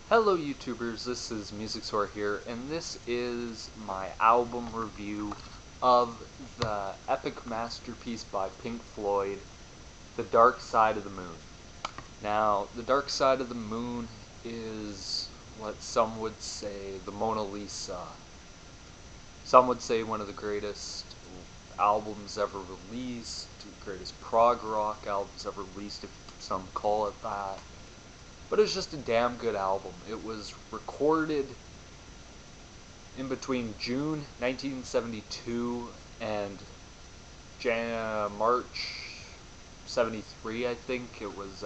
Hello YouTubers, this is Musicswhore here, and this is my album review of the epic masterpiece by Pink Floyd, The Dark Side of the Moon. Now, The Dark Side of the Moon is what some would say the Mona Lisa. Some would say one of the greatest albums ever released, greatest prog rock albums ever released, if some call it that. But it's just a damn good album. It was recorded in between June 1972 and March 73, I think. It was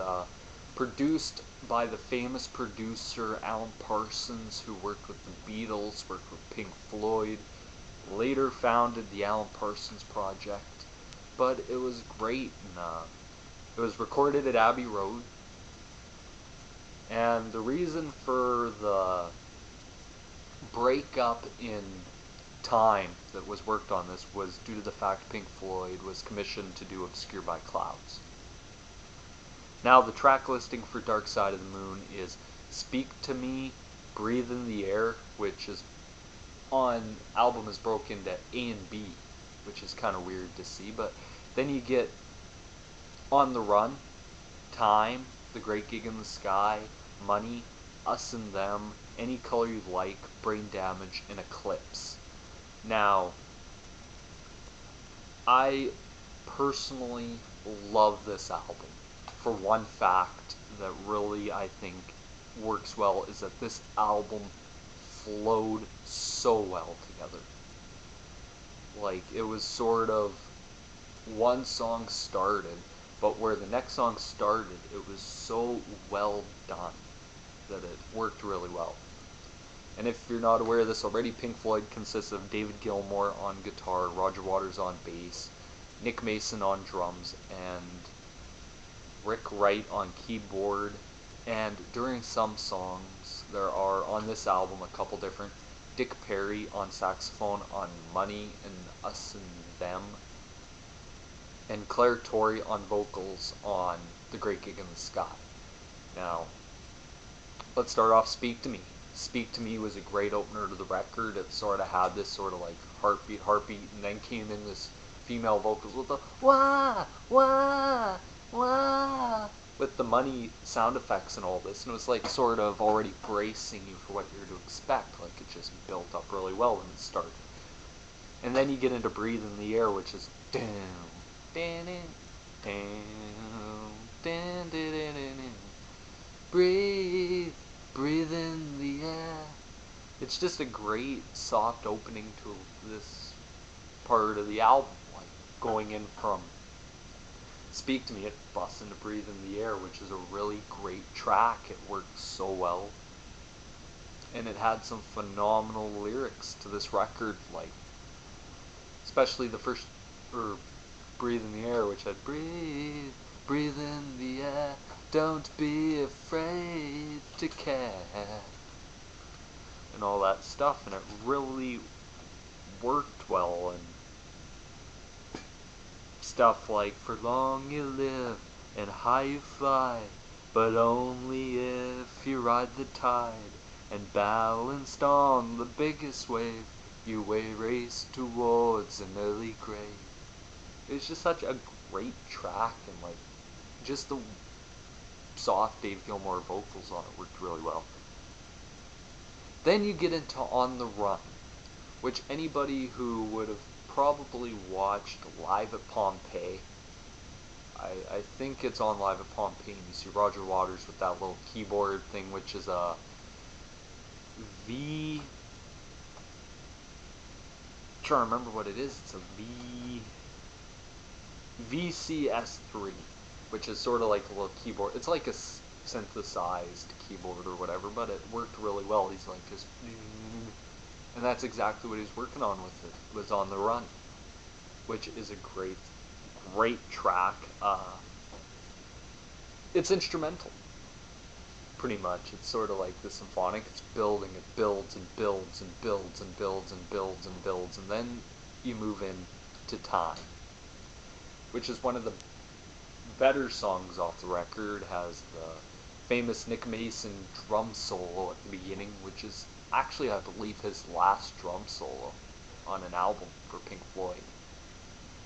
produced by the famous producer Alan Parsons, who worked with the Beatles, worked with Pink Floyd, later founded the Alan Parsons Project. But it was great, and it was recorded at Abbey Road. And the reason for the breakup in time that was worked on this was due to the fact Pink Floyd was commissioned to do Obscured by Clouds. Now, the track listing for Dark Side of the Moon is Speak to Me, Breathe in the Air, which is on album is broken into A and B, which is kind of weird to see, but then you get On the Run, Time, The Great Gig in the Sky, Money, Us and Them, Any Color You Like, Brain Damage, and Eclipse. Now, I personally love this album for one fact that really I think works well, is that this album flowed so well together. Like, it was sort of one song started, but where the next song started, it was so well done that it worked really well. And if you're not aware of this already, Pink Floyd consists of David Gilmour on guitar, Roger Waters on bass, Nick Mason on drums, and Rick Wright on keyboard. And during some songs, there are on this album a couple different. Dick Perry on saxophone on Money and Us and Them, and Claire Torrey on vocals on The Great Gig in the Sky. Now, let's start off Speak to Me. Speak to Me was a great opener to the record. It sort of had this sort of like heartbeat, and then came in this female vocals with the wah, wah, wah, with the Money sound effects and all this, and it was like sort of already bracing you for what you're to expect. Like, it just built up really well when it started. And then you get into Breathe in the Air, which is down, down, down, down, down, breathe, breathe in the air. It's just a great soft opening to this part of the album, like going in from Speak to Me, it busts into Breathe in the Air, which is a really great track. It worked so well, and it had some phenomenal lyrics to this record, like especially the first, or Breathe in the Air, which had breathe, breathe in the air, don't be afraid to care, and all that stuff, and it really worked well. And stuff like for long you live and high you fly, but only if you ride the tide, and balanced on the biggest wave, you way race towards an early grave. It's just such a great track, and like just the soft Dave Gilmour vocals on it worked really well. Then you get into On the Run, which anybody who would have probably watched Live at Pompeii, I think it's on Live at Pompeii, and you see Roger Waters with that little keyboard thing, which is a V, I'm trying to remember what it is. It's a VCS3, which is sort of like a little keyboard. It's like a synthesized keyboard or whatever, but it worked really well. He's like just, and that's exactly what he's working on with it. It was On the Run, which is a great, great track. It's instrumental, pretty much. It's sort of like the symphonic. It's building. It builds and builds and builds and builds and builds and builds, and then you move into Time, which is one of the better songs off the record. Has the famous Nick Mason drum solo at the beginning, which is actually, I believe, his last drum solo on an album for Pink Floyd,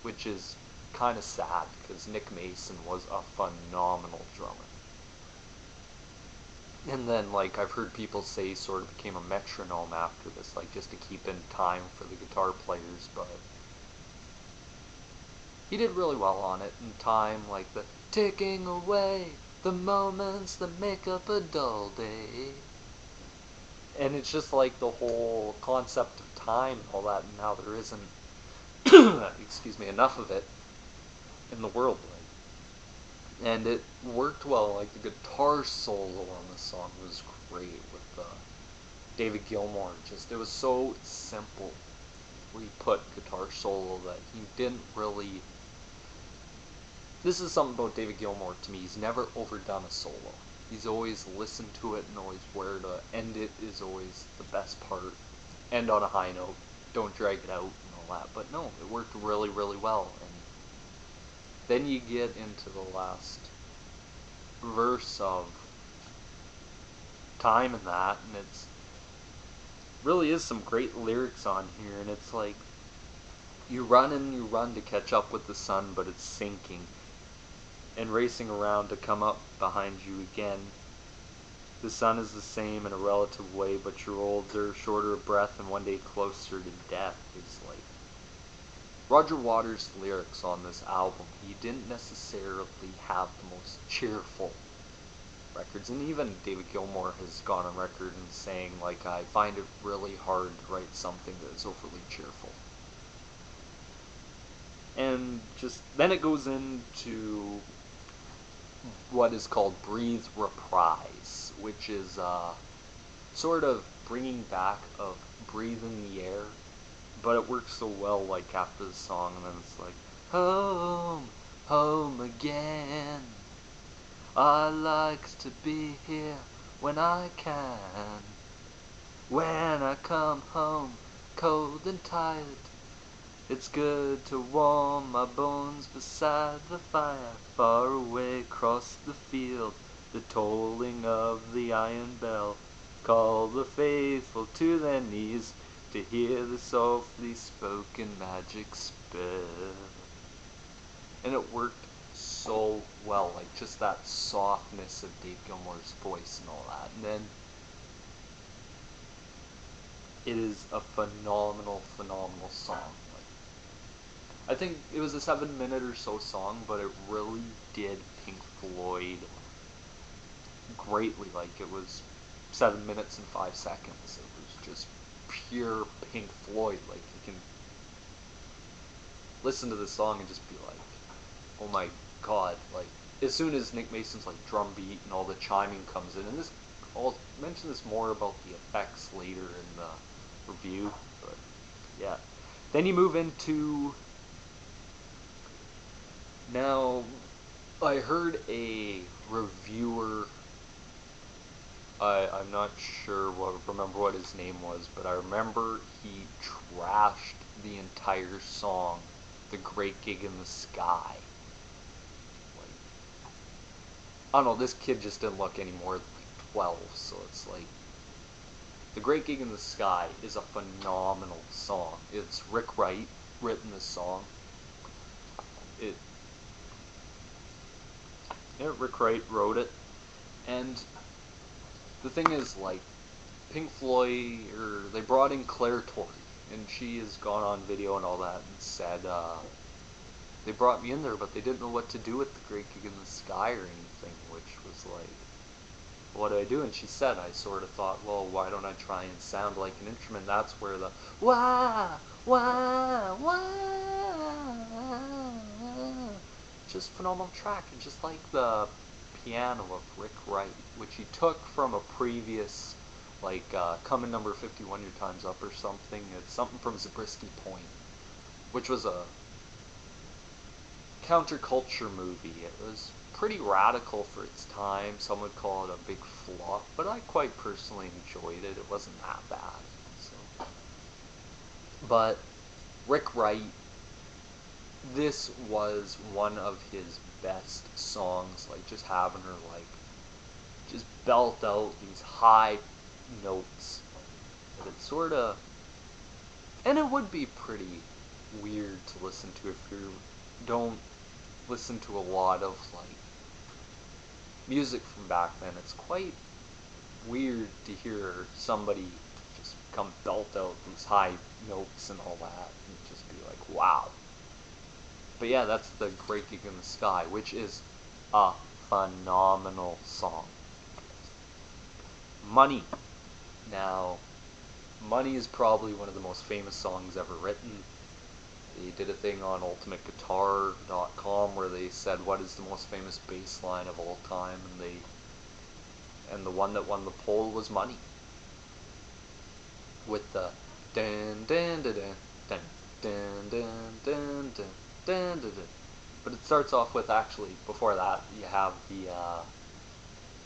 which is kind of sad because Nick Mason was a phenomenal drummer. And then, like, I've heard people say he sort of became a metronome after this, like, just to keep in time for the guitar players, but he did really well on it in time, like the taking away the moments that make up a dull day. And it's just like the whole concept of time and all that, and how there isn't, excuse me, enough of it in the world. Like, and it worked well. Like the guitar solo on the song was great with David Gilmour. Just it was so simple. Where he put guitar solo that he didn't really. This is something about David Gilmour to me. He's never overdone a solo. He's always listened to it and always where to end it is always the best part. End on a high note. Don't drag it out and all that. But no, it worked really, really well. And then you get into the last verse of time and that, and it's really is some great lyrics on here, and it's like you run and you run to catch up with the sun, but it's sinking and racing around to come up behind you again. The sun is the same in a relative way, but you're older, shorter of breath, and one day closer to death. Is like Roger Waters' lyrics on this album. He didn't necessarily have the most cheerful records, and even David Gilmour has gone on record and saying, like, I find it really hard to write something that is overly cheerful. And just then it goes into what is called Breathe Reprise, which is sort of bringing back of Breathe in the Air, but it works so well, like, after the song, and then it's like, home, home again. I like to be here when I can. When I come home, cold and tired, it's good to warm my bones beside the fire. Far away across the field, the tolling of the iron bell. Call the faithful to their knees to hear the softly spoken magic spell. And it worked so well, like just that softness of Dave Gilmour's voice and all that. And then it is a phenomenal, phenomenal song. I think it was a 7-minute or so song, but it really did Pink Floyd greatly. Like, it was 7 minutes and 5 seconds. It was just pure Pink Floyd. Like, you can listen to this song and just be like, oh my god. Like, as soon as Nick Mason's like drum beat and all the chiming comes in, and this, I'll mention this more about the effects later in the review, but yeah. Then you move into. Now, I heard a reviewer, I'm not sure remember what his name was, but I remember he trashed the entire song, The Great Gig in the Sky. Like, I don't know, this kid just didn't look any more than like 12, so it's like, The Great Gig in the Sky is a phenomenal song. It's Rick Wright written this song. Rick Wright wrote it, and the thing is, like, Pink Floyd, they brought in Claire Torrey, and she has gone on video and all that, and said, they brought me in there, but they didn't know what to do with The Great Gig in the Sky or anything, which was like, what do I do? And she said, I sort of thought, well, why don't I try and sound like an instrument? That's where the, wah, wah, wah, just phenomenal track, and just like the piano of Rick Wright, which he took from a previous, like, Coming Number 51 Your Time's Up or something. It's something from Zabriskie Point, which was a counterculture movie. It was pretty radical for its time. Some would call it a big flop, but I quite personally enjoyed it. It wasn't that bad. So. But Rick Wright, this was one of his best songs, like just having her like just belt out these high notes. And it's sort of, and it would be pretty weird to listen to if you don't listen to a lot of like music from back then. It's quite weird to hear somebody just come belt out these high notes and all that and just be like, wow. But yeah, that's the Breaking in the Sky, which is a phenomenal song. Money. Now, Money is probably one of the most famous songs ever written. They did a thing on ultimateguitar.com where they said what is the most famous bass line of all time, and the one that won the poll was Money. With the dun dun dun dun dun dun dun dun dun dun. But it starts off with, actually before that you have the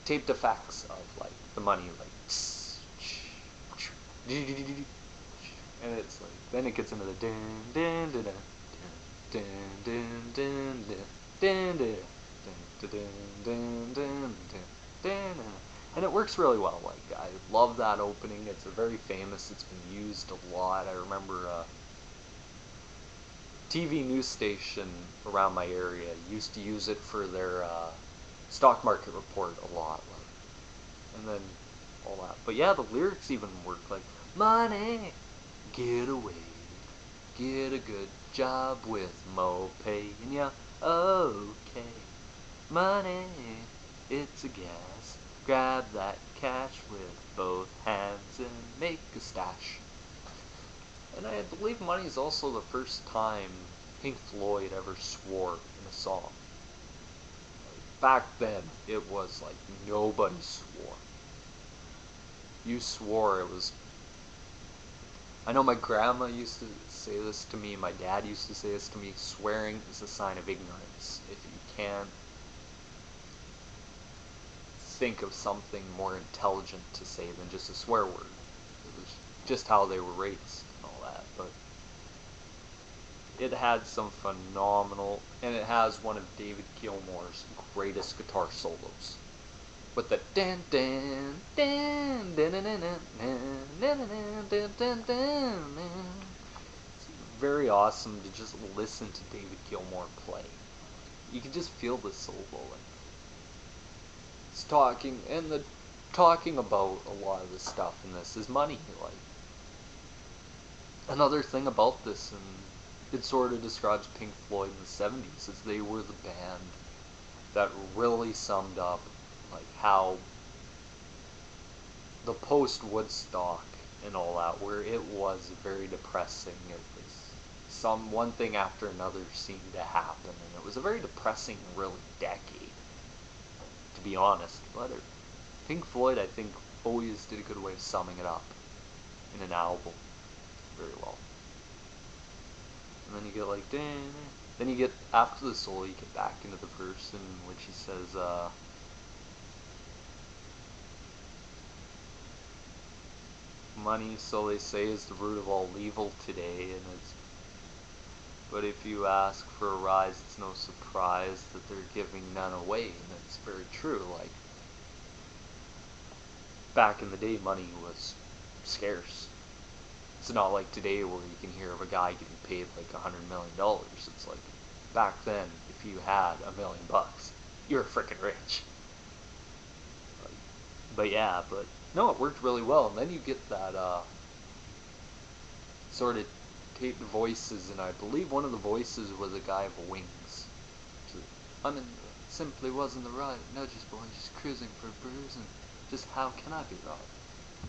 taped effects of like the Money, like, and it's like, then it gets into the dun dun dun dun dun dun dun dun dun dun dun, and it works really well. Like, I love that opening. It's a very famous. It's been used a lot. I remember a TV news station around my area used to use it for their stock market report a lot, like, and then all that. But yeah, the lyrics even work, like, money, get away, get a good job with more pay, and yeah, okay, money, it's a gas, grab that cash with both hands and make a stash. And I believe Money is also the first time Pink Floyd ever swore in a song. Back then, it was like nobody swore. You swore, it was... I know my grandma used to say this to me, my dad used to say this to me, swearing is a sign of ignorance. If you can't think of something more intelligent to say than just a swear word. It was just how they were raised and all that, but it had some phenomenal, and it has one of David Gilmour's greatest guitar solos. With the dun dun dun dun dun dun dun dun dun dun. It's very awesome to just listen to David Gilmour play. You can just feel the solo, and it's talking, and the talking about a lot of the stuff in this is money. Like, another thing about this, and it sort of describes Pink Floyd in the 70s, is they were the band that really summed up like how the post-Woodstock and all that, where it was very depressing. It was one thing after another seemed to happen, and it was a very depressing, really, decade, to be honest. But Pink Floyd, I think, always did a good way of summing it up in an album very well. And then you get like, dang. Then you get, after the solo, you get back into the verse in which he says, money, so they say, is the root of all evil today, and it's, but if you ask for a rise, it's no surprise that they're giving none away, and it's very true. Like, back in the day, money was scarce. It's not like today where you can hear of a guy getting paid like $100 million. It's like, back then, if you had $1 million, you're freaking rich. But yeah, but no, it worked really well. And then you get that sort of taped voices, and I believe one of the voices was a guy of Wings. Simply wasn't the right. No, just boy, just cruising for a bruise, and just how can I be right?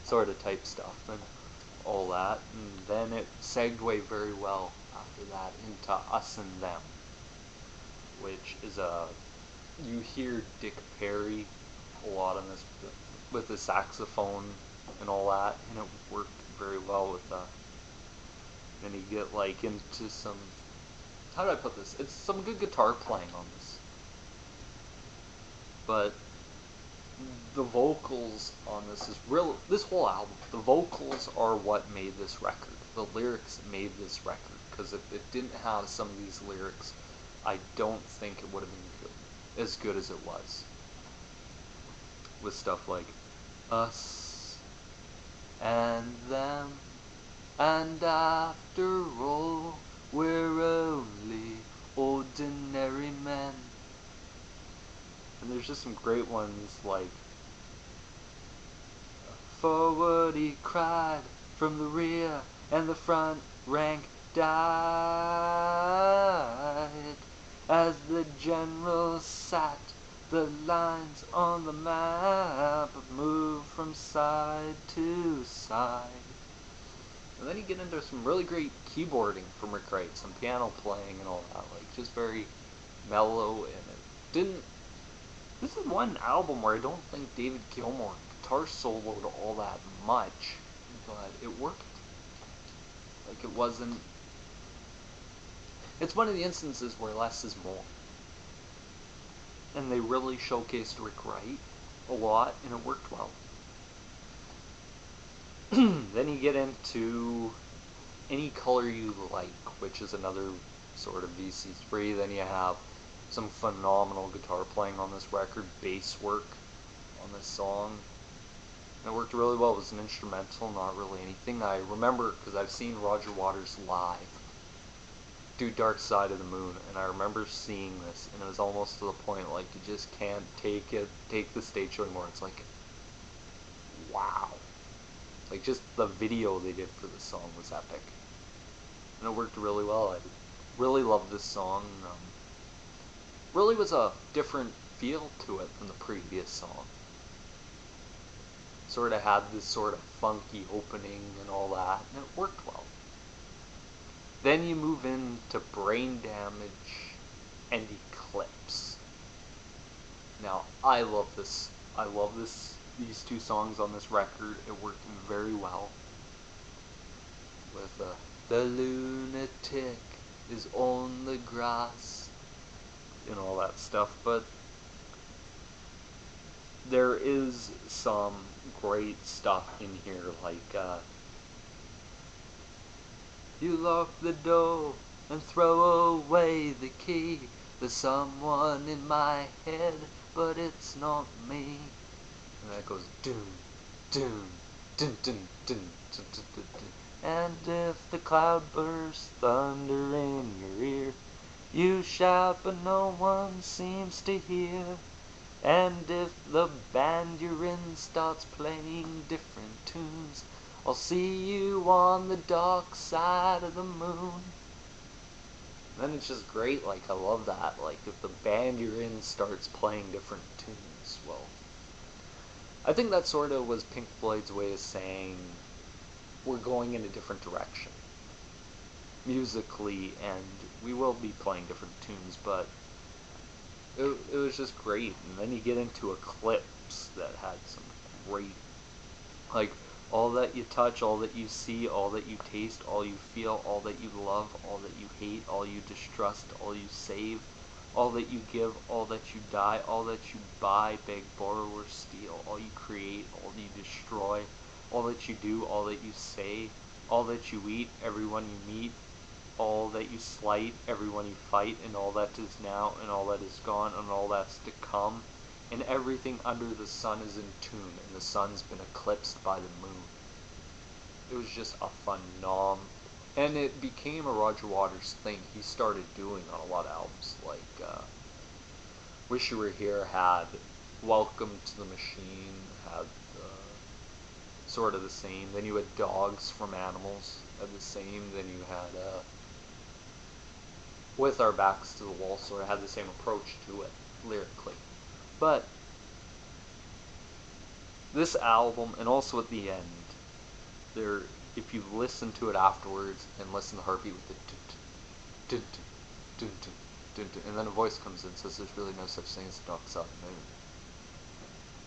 Sort of type stuff and all that. And then it segued very well after that into Us and Them, which is you hear Dick Perry a lot on this with the saxophone and all that, and it worked very well with that. And you get like into some, how do I put this? It's some good guitar playing on this. But the vocals on this is real. This whole album, the vocals are what made this record. The lyrics made this record, because if it didn't have some of these lyrics, I don't think it would have been as good as it was. with stuff like us and them, and after all, we're only ordinary men. And there's just some great ones like, forward he cried from the rear, and the front rank died. As the general sat, the lines on the map moved from side to side. And then you get into some really great keyboarding from Rick Wright, some piano playing and all that, like just very mellow, and it didn't. This is one album where I don't think David Gilmour guitar soloed all that much, but it worked. Like it wasn't. It's one of the instances where less is more. And they really showcased Rick Wright a lot, and it worked well. Then you get into Any Color You Like, which is another sort of VC3. Then you have some phenomenal guitar playing on this record, bass work on this song. And it worked really well. It was an instrumental, not really anything. I remember, because I've seen Roger Waters live do Dark Side of the Moon, and I remember seeing this, and it was almost to the point, like, you just can't take the stage show anymore. It's like, wow. Like, just the video they did for the song was epic. And it worked really well. I really loved this song. Really was a different feel to it than the previous song. Sort of had this sort of funky opening and all that, and it worked well. Then you move into Brain Damage and Eclipse. Now, I love this. These two songs on this record. It worked very well. With the lunatic is on the grass and all that stuff. But there is some great stuff in here, like you lock the door and throw away the key. There's someone in my head, but it's not me. And that goes doom, doom, dun dun dun dun dun dun dun. And if the cloud bursts thunder in your ear, you shout but no one seems to hear. And if the band you're in starts playing different tunes, I'll see you on the dark side of the moon. And then it's just great, like I love that. Like if the band you're in starts playing different tunes, well, I think that sort of was Pink Floyd's way of saying we're going in a different direction musically, and we will be playing different tunes, but it was just great. And then you get into Eclipse that had some great, like, all that you touch, all that you see, all that you taste, all you feel, all that you love, all that you hate, all you distrust, all you save, all that you give, all that you die, all that you buy, beg, borrow, or steal, all you create, all that you destroy, all that you do, all that you say, all that you eat, everyone you meet, all that you slight, everyone you fight, and all that is now, and all that is gone, and all that's to come, and everything under the sun is in tune, and the sun's been eclipsed by the moon. It was just a phenomenal, and it became a Roger Waters thing he started doing on a lot of albums, like Wish You Were Here had Welcome to the Machine, had sort of the same. Then you had Dogs from Animals, had the same. Then you had With Our Backs to the Wall, sort of had the same approach to it lyrically. But this album, and also at the end, there, if you listen to it afterwards and listen to the heartbeat with the dun dun dun dun dun dun, and then a voice comes in and says there's really no such thing as a dark side of the moon.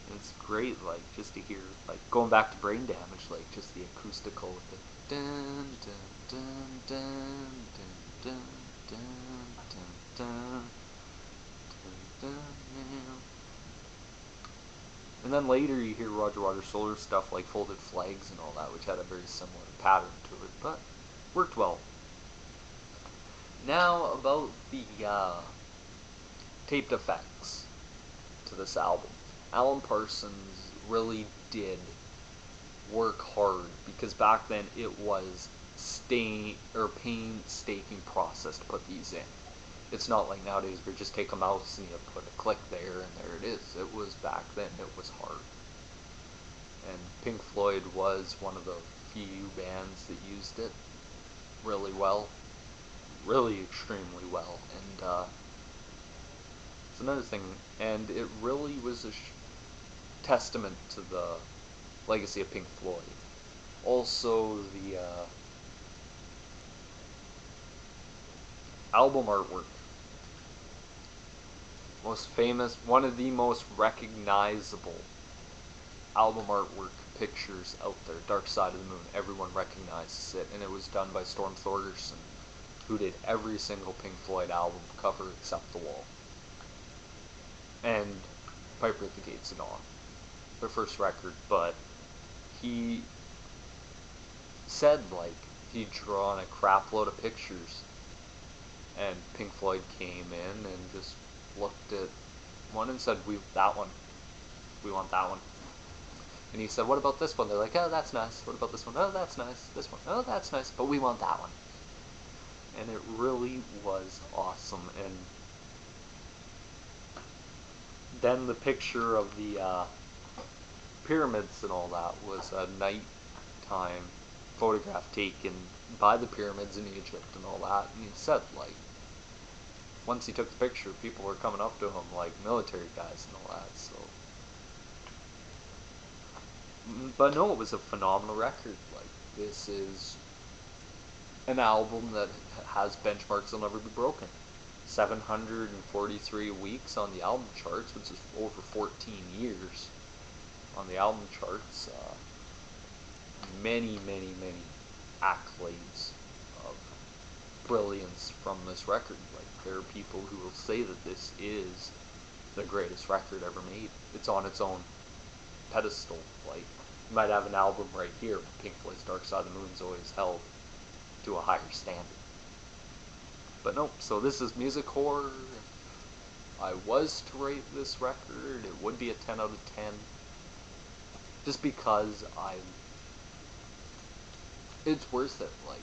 And it's great, like, just to hear, like, going back to Brain Damage, like, just the acoustical with the dun dun dun dun dun dun dun dun dun dun. And then later you hear Roger Waters' solo stuff like Folded Flags and all that, which had a very similar pattern to it, but worked well. Now about the taped effects to this album. Alan Parsons really did work hard, because back then it was painstaking process to put these in. It's not like nowadays where you just take a mouse and you put a click there and there it is. It was back then, it was hard. And Pink Floyd was one of the few bands that used it really well. Really extremely well. And it's another thing, and it really was a testament to the legacy of Pink Floyd. Also, the album artwork. Most famous, one of the most recognizable album artwork pictures out there, Dark Side of the Moon. Everyone recognizes it, and it was done by Storm Thorgerson, who did every single Pink Floyd album cover except The Wall. And Piper at the Gates of Dawn, their first record, but he said, like, he'd drawn a crap load of pictures, and Pink Floyd came in and just looked at one and said, we want that one. And he said, what about this one? They're like, oh, that's nice. What about this one? Oh, that's nice. This one, oh, that's nice, but we want that one. And it really was awesome. And then the picture of the pyramids and all that was a nighttime photograph taken by the pyramids in Egypt and all that. And he said, like, once he took the picture, people were coming up to him, like military guys and all that. So, but no, it was a phenomenal record. Like, this is an album that has benchmarks that'll never be broken. 743 weeks on the album charts, which is over 14 years on the album charts. Many accolades of brilliance from this record. Like, there are people who will say that this is the greatest record ever made. It's on its own pedestal. Like, you might have an album right here, but Pink Floyd's Dark Side of the Moon is always held to a higher standard. But nope, so this is Musicswhore. If I was to rate this record, it would be a 10 out of 10. Just because it's worth it. Like,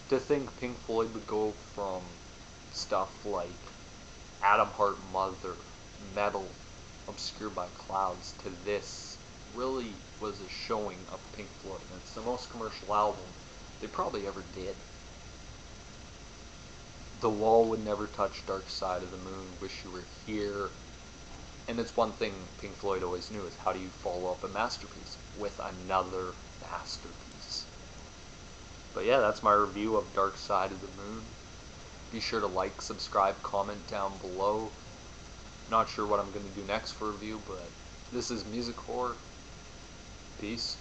to think Pink Floyd would go from stuff like Atom Heart Mother, Metal, Obscured by Clouds, to this really was a showing of Pink Floyd. And it's the most commercial album they probably ever did. The Wall would never touch Dark Side of the Moon, Wish You Were Here. And it's one thing Pink Floyd always knew, is how do you follow up a masterpiece with another masterpiece. But yeah, that's my review of Dark Side of the Moon. Be sure to like, subscribe, comment down below. Not sure what I'm going to do next for a review, but this is Musicswhore. Peace.